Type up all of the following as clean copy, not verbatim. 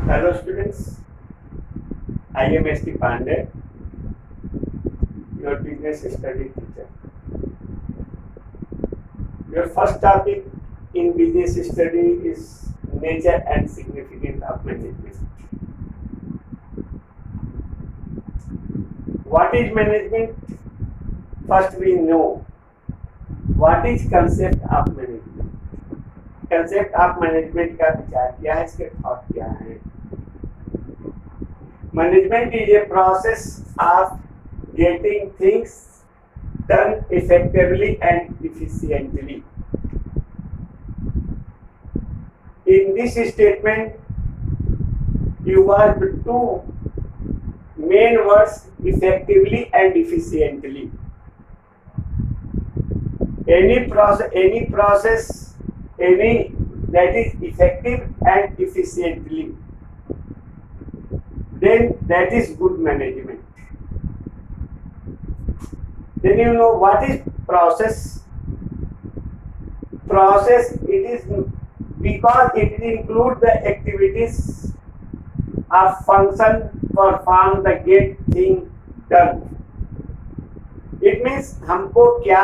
Hello students, I am S.T. Pandey, your business study teacher. Your first topic in business study is nature and significance of management. What is management? First we know what is concept of management. Concept of management का विचार क्या है, इसके thought क्या है. Management is a process of getting things done effectively and efficiently. In this statement you work two main words, effectively and efficiently. Any process that is effective and efficiently, then that is good management. Then you know what is process. Process, it is because it includes the activities of function perform the get thing done. It means हमको क्या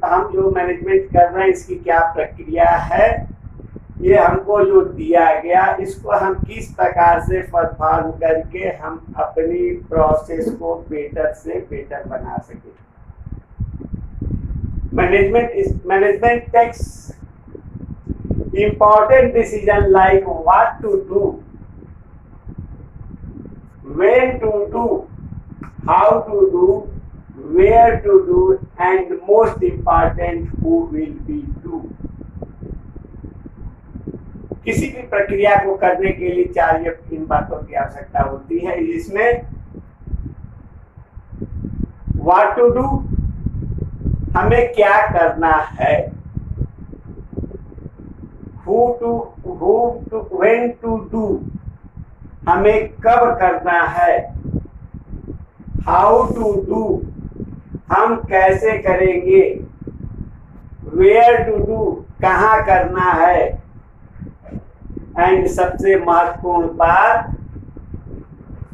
हम जो management कर रहे हैं इसकी क्या प्रक्रिया है, ये हमको जो दिया गया इसको हम किस प्रकार से परफॉर्म करके हम अपनी प्रोसेस को बेटर से बेटर बना सके. Management takes important decision like what to do, when to do, how to do, where to do, and most important who will be do. किसी भी प्रक्रिया को करने के लिए चार इन बातों की आवश्यकता होती है. इसमें what to do, हमें क्या करना है, when to do, हमें कब करना है, how to do, हम कैसे करेंगे, where to do, कहाँ करना है, एंड सबसे महत्वपूर्ण बात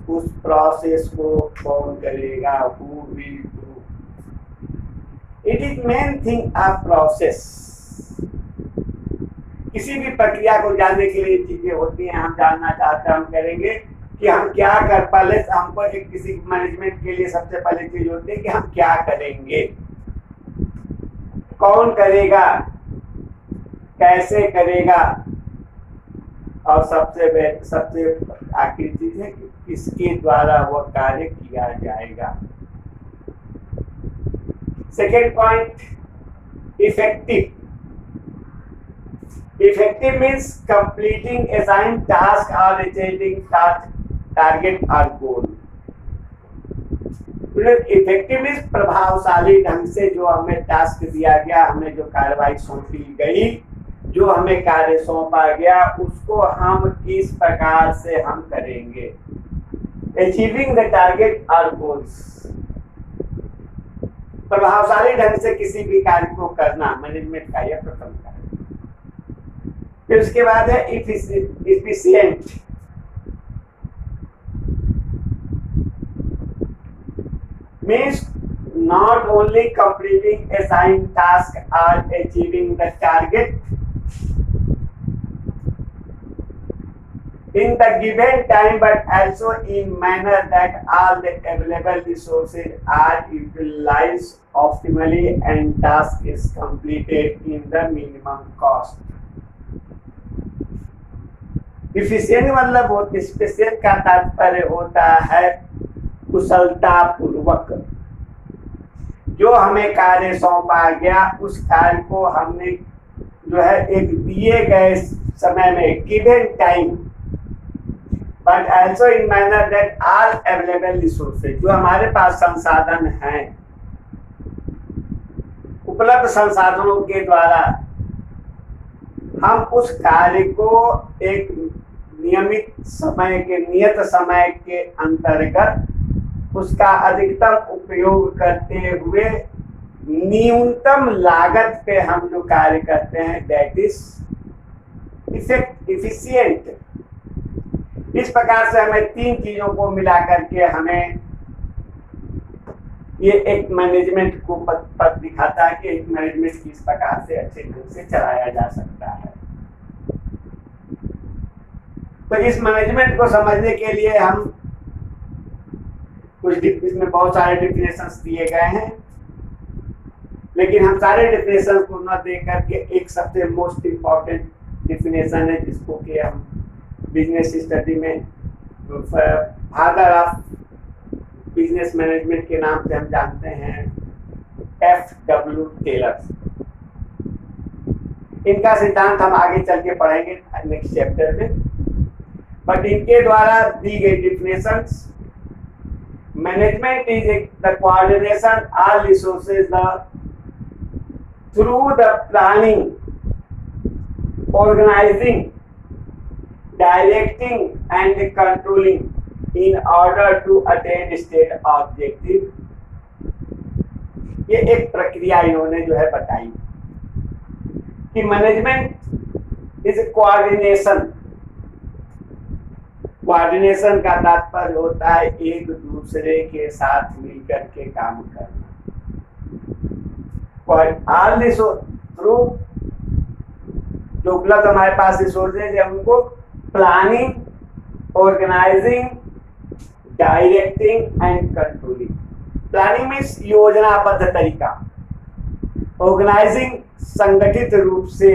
उस प्रोसेस को कौन करेगा, who will do. It is main thing of process. किसी भी प्रक्रिया को जानने के लिए चीजें होती हैं. हम जानना चाहते हैं, हम करेंगे कि हम क्या कर, पहले हमको एक किसी मैनेजमेंट के लिए सबसे पहले चीज होती है कि हम क्या करेंगे, कौन करेगा, कैसे करेगा, और सबसे आखिरी चीज है कि किसके द्वारा वह कार्य किया जाएगा. Second point, effective. Effective means completing assigned task or achieving target or goal. Effective means प्रभावशाली ढंग से जो हमें टास्क दिया गया, हमें जो कार्रवाई सौंपी गई, जो हमें कार्य सौंपा गया, उसको हम किस प्रकार से हम करेंगे. Achieving the target or goals. प्रभावशाली ढंग से किसी भी कार्य को करना मैनेजमेंट का यह प्रथम कार्य. फिर उसके बाद है efficient. Means not only completing assigned task और achieving the target in the given time, but also in manner that all the available resources are utilized optimally and task is completed in the minimum cost. Efficient मतलब वो special का तात्पर्य होता है कुशलता पूर्वक. जो हमें कार्य सौंपा गया उस कार्य को हमने जो है एक दिए गए समय में given time, but also in manner that all available resources, जो हमारे पास संसाधन हैं, उपलब्ध संसाधनों के द्वारा हम उस कार्य को एक नियत समय के अंतर्गत उसका अधिकतम उपयोग करते हुए न्यूनतम लागत पे हम जो कार्य करते हैं, दैट इज इफिशिएंट. इस प्रकार से हमें तीन चीजों को मिला करके हमें ये एक मैनेजमेंट को पद दिखाता है कि एक मैनेजमेंट किस प्रकार से अच्छे ढंग से चलाया जा सकता है। तो इस मैनेजमेंट को समझने के लिए हम कुछ इसमें बहुत सारे डिफिनेशंस दिए गए हैं, लेकिन हम सारे डिफिनेशन को न दे करके एक सबसे मोस्ट इम्पॉर्टेंट डिफिनेशन है जिसको कि हम बिजनेस स्टडी में फादर ऑफ बिजनेस मैनेजमेंट के नाम से हम जानते हैं, F.W. टेलर। इनका सिद्धांत हम आगे चल के पढ़ेंगे नेक्स्ट चैप्टर में, बट इनके द्वारा दी गई definitions, management is the coordination all resources through the planning, organizing, directing and controlling in order to attain state objective। ये एक प्रक्रिया इन्होंने जो है बताई कि मैनेजमेंट इज कोऑर्डिनेशन। कोऑर्डिनेशन का तात्पर्य होता है एक दूसरे के साथ मिलकर के काम करना। ऑल थ्रू जो उपलब्ध हमारे पास रिसोर्सेज है उनको planning, organizing, directing and controlling. Planning means योजनाबद्ध तरीका, ऑर्गेनाइजिंग संगठित रूप से,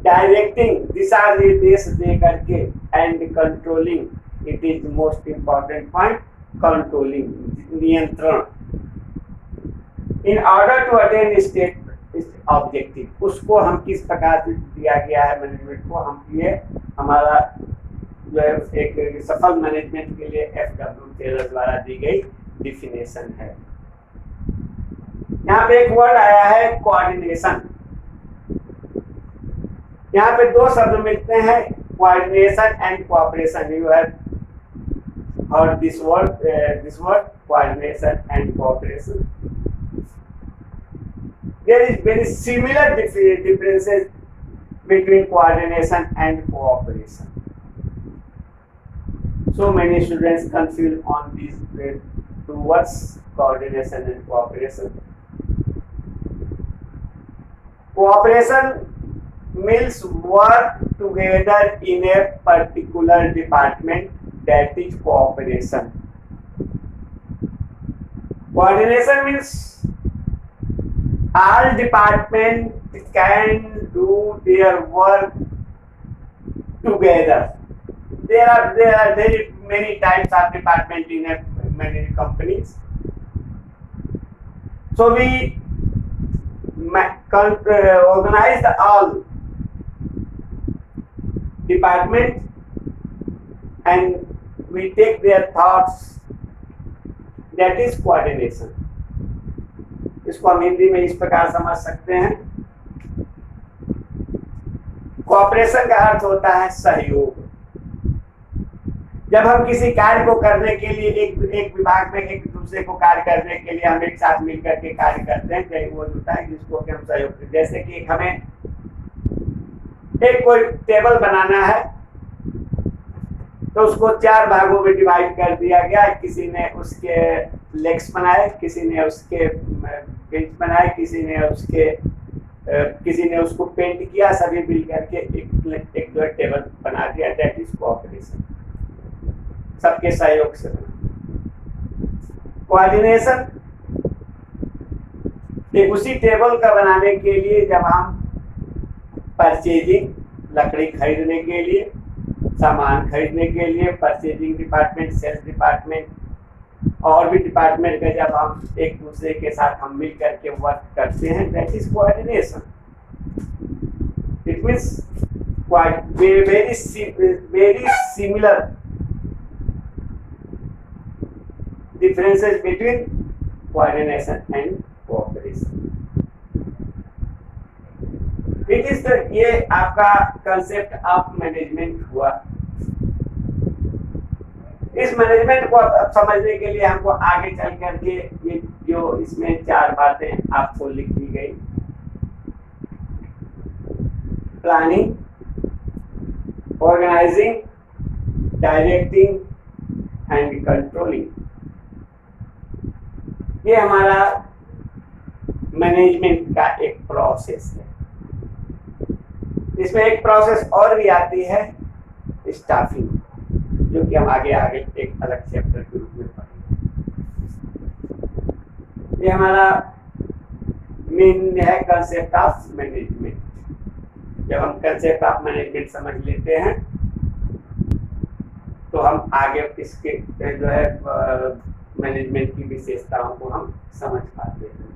डायरेक्टिंग दिशा निर्देश दे करके, and controlling, it is most important point, controlling नियंत्रण। In order to attain state objective, उसको हम किस प्रकार से दिया गया है मैनेजमेंट को, हम ये हमारा जो है एक सफल मैनेजमेंट के लिए F.W. टेलर द्वारा दी गई डिफिनेशन है। यहाँ पे एक वर्ड आया है कोऑर्डिनेशन। यहाँ पे दो शब्द मिलते हैं, coordination and cooperation. You have heard this word coordination and cooperation। There is very similar differences between coordination and cooperation. So many students confuse on these two words, coordination and cooperation. Cooperation means work together in a particular department, that is cooperation. Coordination means all departments can do their work together. There are very many types of department in many companies. So we organize all departments and we take their thoughts. That is coordination. इसको हम हिंदी में इस प्रकार समझ सकते हैं, cooperation का अर्थ होता है सहयोग। जब हम किसी कार्य को करने के लिए एक विभाग में एक दूसरे को कार्य करने के लिए हम एक साथ मिलकर के कार्य करते हैं, तो वो होता है जिसको कि हम सहयोग। जैसे कि हमें एक कोई टेबल बनाना है तो उसको 4 भागों में डिवाइड कर दिया गया। किसी ने उसके लेग्स बनाए, किसी ने उसके बेंच बनाए, किसी ने उसको पेंट किया, सभी मिल करके एक जो टेबल बना दिया। दैट इज कोऑपरेशन, सबके सहयोग से। कोऑर्डिनेशन उसी टेबल का बनाने के लिए जब हम परचेजिंग, लकड़ी खरीदने के लिए, सामान खरीदने के लिए, परचेजिंग डिपार्टमेंट, सेल्स डिपार्टमेंट और भी डिपार्टमेंट का जब हम एक दूसरे के साथ हम मिल करके वर्क करते हैं, that is coordination. It means very similar differences between coordination and cooperation. It is the ये आपका कंसेप्ट ऑफ मैनेजमेंट हुआ। इस मैनेजमेंट को समझने के लिए हमको आगे चल करके ये जो इसमें 4 बातें आपको लिख दी गई, planning, organizing, directing and controlling. ये हमारा मैनेजमेंट का एक प्रोसेस है। इसमें एक प्रोसेस और भी आती है, स्टाफिंग, जो कि हम आगे आगे एक अलग चैप्टर के रूप में पढ़ेंगे। ये हमारा मेन है कंसेप्ट ऑफ मैनेजमेंट। जब हम कंसेप्ट ऑफ मैनेजमेंट समझ लेते हैं तो हम आगे इसके जो है मैनेजमेंट की विशेषताओं को हम समझ पाते हैं।